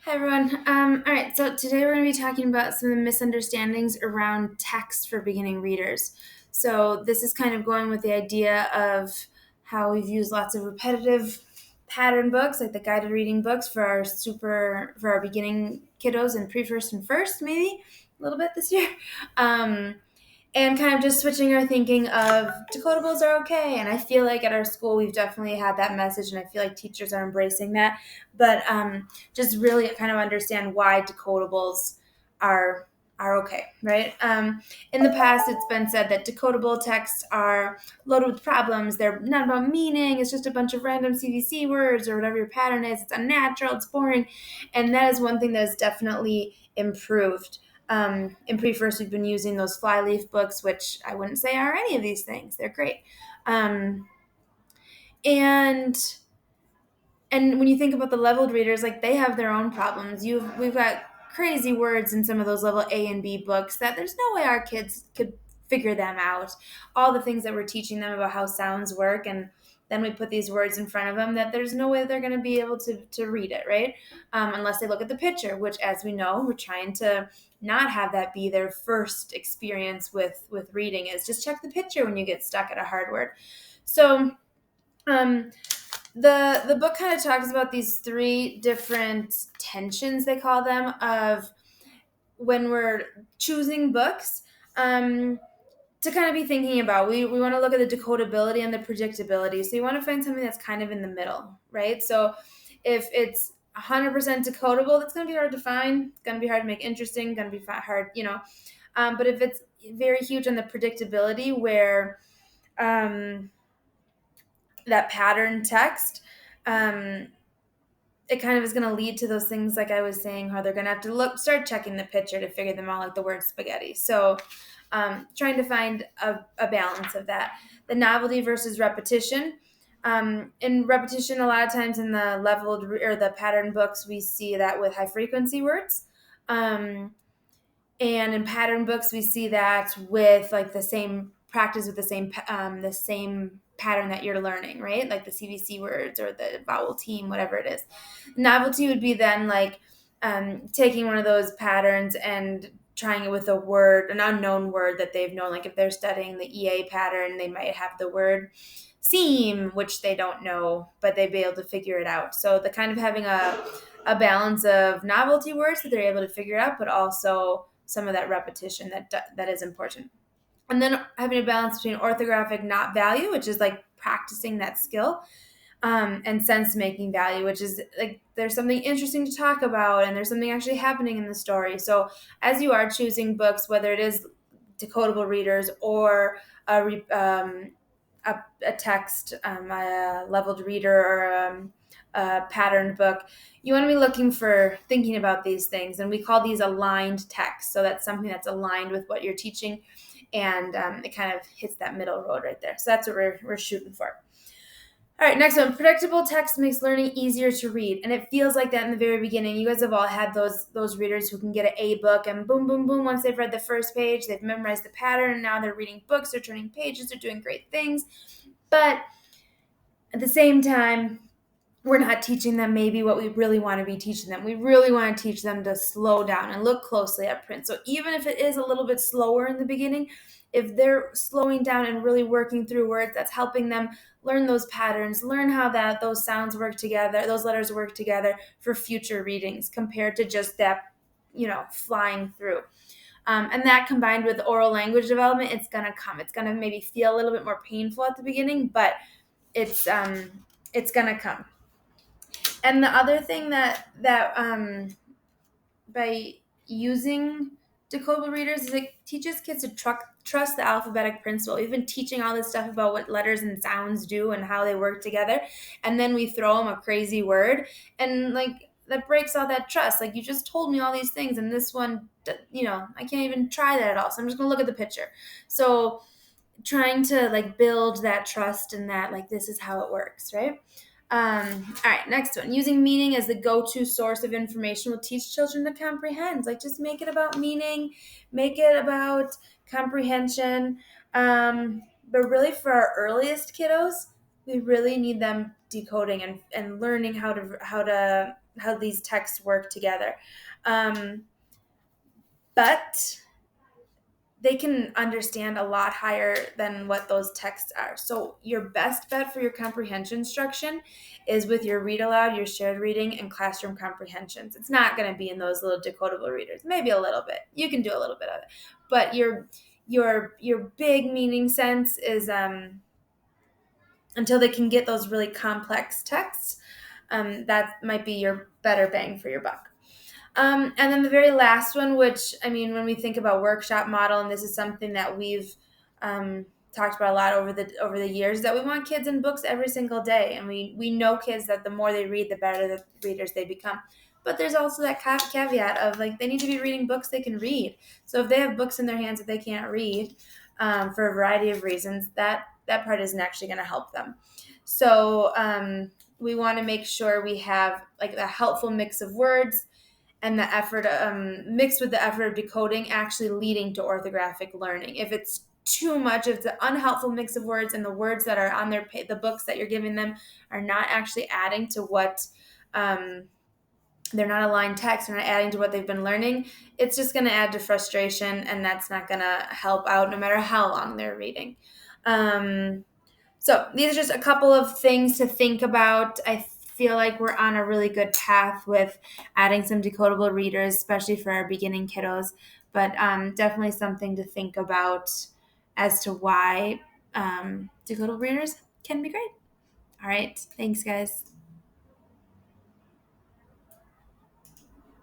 Hi everyone. All right, so today we're going to be talking about some of the misunderstandings around text for beginning readers. So this is kind of going with the idea of how we've used lots of repetitive pattern books, like the guided reading books for our beginning kiddos in pre-first and first, maybe a little bit this year. Um, and kind of just switching our thinking of decodables are okay. And I feel like at our school we've definitely had that message, and I feel like teachers are embracing that. But just really kind of understand why decodables are are okay, right? In the past, it's been said that decodable texts are loaded with problems. They're not about meaning. It's just a bunch of random CVC words or whatever your pattern is. It's unnatural. It's boring, and that is one thing that has definitely improved. In pre-first, we've been using those flyleaf books, which I wouldn't say are any of these things. They're great. Um, and and when you think about the leveled readers, like they have their own problems. We've got crazy words in some of those level A and B books that there's no way our kids could figure them out. All the things that we're teaching them about how sounds work, and then we put these words in front of them that there's no way they're going to be able to read it, right? Unless they look at the picture, which, as we know, we're trying to not have that be their first experience with reading. Is just check the picture when you get stuck at a hard word. So. Um, the book kind of talks about these three different tensions, they call them, of when we're choosing books, to kind of be thinking about. We want to look at the decodability and the predictability. So you want to find something that's kind of in the middle, right? So if it's 100% decodable, that's going to be hard to find. It's going to be hard to make interesting, going to be hard, but if it's very huge on the predictability, where that pattern text, um, it kind of is going to lead to those things, like I was saying, how they're going to have to start checking the picture to figure them out, like the word spaghetti. So trying to find a balance of that. The novelty versus repetition. In repetition, a lot of times in the leveled or the pattern books, we see that with high frequency words. And in pattern books, we see that with like the same practice with the same pattern that you're learning, right? Like the CVC words or the vowel team, whatever it is. Novelty would be then like taking one of those patterns and trying it with a word, an unknown word that they've known. Like if they're studying the EA pattern, they might have the word seam, which they don't know, but they'd be able to figure it out. So the kind of having a balance of novelty words that they're able to figure it out, but also some of that repetition that is important. And then having a balance between orthographic not value, which is like practicing that skill, and sense making value, which is like there's something interesting to talk about and there's something actually happening in the story. So as you are choosing books, whether it is decodable readers or a text, a leveled reader, or a patterned book, you want to be looking for thinking about these things. And we call these aligned text. So that's something that's aligned with what you're teaching. And it kind of hits that middle road right there. So that's what we're shooting for. All right, next one. Predictable text makes learning easier to read, and it feels like that in the very beginning. You guys have all had those readers who can get an A book, and boom, boom, boom. Once they've read the first page, they've memorized the pattern, and now they're reading books, they're turning pages, they're doing great things. But at the same time, we're not teaching them maybe what we really want to be teaching them. We really want to teach them to slow down and look closely at print. So even if it is a little bit slower in the beginning, if they're slowing down and really working through words, that's helping them learn those patterns, learn how those sounds work together, those letters work together for future readings compared to just that, flying through. And that combined with oral language development, it's going to come. It's going to maybe feel a little bit more painful at the beginning, but it's going to come. And the other thing that by using decodable readers is it teaches kids to trust the alphabetic principle. We've been teaching all this stuff about what letters and sounds do and how they work together, and then we throw them a crazy word, and like that breaks all that trust. Like, you just told me all these things, and this one, I can't even try that at all. So I'm just gonna look at the picture. So trying to like build that trust and that like this is how it works, right? All right, next one. Using meaning as the go-to source of information will teach children to comprehend. Like, just make it about meaning, make it about comprehension. But really, for our earliest kiddos, we really need them decoding and learning how to these texts work together. But they can understand a lot higher than what those texts are. So your best bet for your comprehension instruction is with your read aloud, your shared reading, and classroom comprehensions. It's not going to be in those little decodable readers. Maybe a little bit. You can do a little bit of it, but your big meaning sense is until they can get those really complex texts. That might be your better bang for your buck. And then the very last one, which, I mean, when we think about workshop model, and this is something that we've talked about a lot over the years, that we want kids in books every single day. And we know kids that the more they read, the better the readers they become. But there's also that caveat of, like, they need to be reading books they can read. So if they have books in their hands that they can't read for a variety of reasons, that part isn't actually going to help them. So we want to make sure we have like a helpful mix of words, and the effort mixed with the effort of decoding actually leading to orthographic learning. If it's too much, if it's an unhelpful mix of words and the words that are on the books that you're giving them are not actually adding to what they're not aligned text, they're not adding to what they've been learning, it's just going to add to frustration, and that's not going to help out no matter how long they're reading. So these are just a couple of things to think about. I feel like we're on a really good path with adding some decodable readers, especially for our beginning kiddos, but definitely something to think about as to why decodable readers can be great. All right. Thanks, guys.